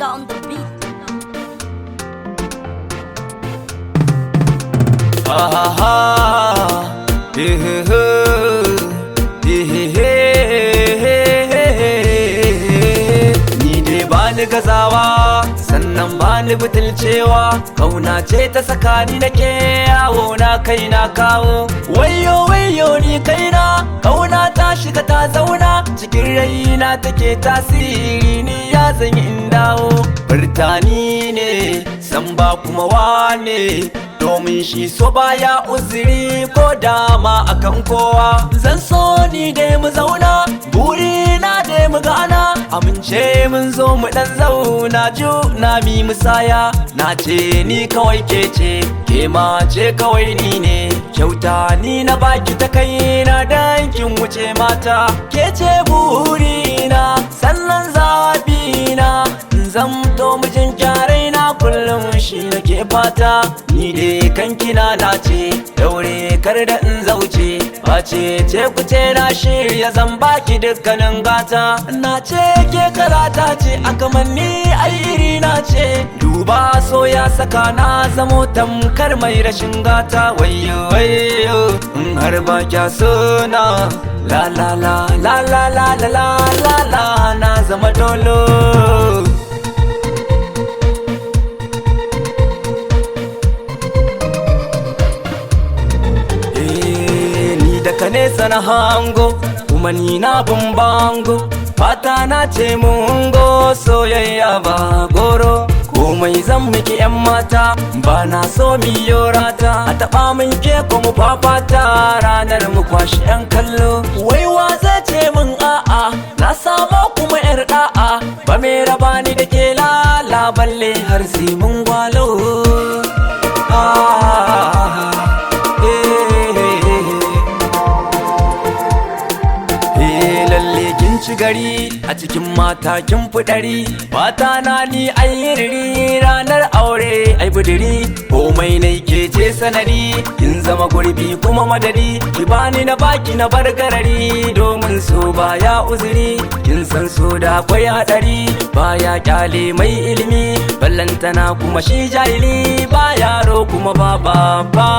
Tanga on the beat. Ni dai bani gazawa sannan bani butulcewa, kauna ce ta sakani nake yawo na kai na kawo. Wayyo wayyo ni kaina, kauna ta shiga ta zauna cikin raina take tasiri, ni ya zan in dawo. Furtani ne san ba kuma wane, domin shi so baya uzuri ko dama akan kowa. Zan so ni dai mu zauna, burina dai mu gana, amince mun zo mu dan zauna juna mi musaya. Na ce ni kawai ke ce, ke ma ce kawai ni ne, kyauta ni na baki ta kaina dan kin wuce mata. Ke ce burina sannan zabina, zamto mijin kyaraina kullum shi nake fata. Ni dai kankina na ce daure kar da in zauce, face ce kuce na shirya zan baki dukkanin gata. Na ce ke karata ce a kamanni ai iri na ce, duba so ya saka na zamo tamkar mai rashin gata. Wayyo wayyo in har ba kya sona, la la la la la la la la la na zama dolo. Daga nesa na hango kuma ni na bango, fata na ce mungo soyayya ba goro. Komai zan miki yan mata, ba na so miyo rata, a taɓa min ke kuma fafata ranar mu kwashi yan kallo. Wai wa zai ce min a'a, na samo kuma yar da'a, ba mai raba ni da ke lala balle har sai mun gwalo. Ci gari a cikin mata kin fudari, fata na ni ayyiriri ranar aure ai budiri. Komai nai ke ce sanadi, kin zama gurbi kuma madadi, ki bani na baki na bar garari, domin so baya uzuri. Kin san so da akwai hadari, baya kyale mai ilimi, ballantana kuma shi jahili, ba yaro kuma ba baba.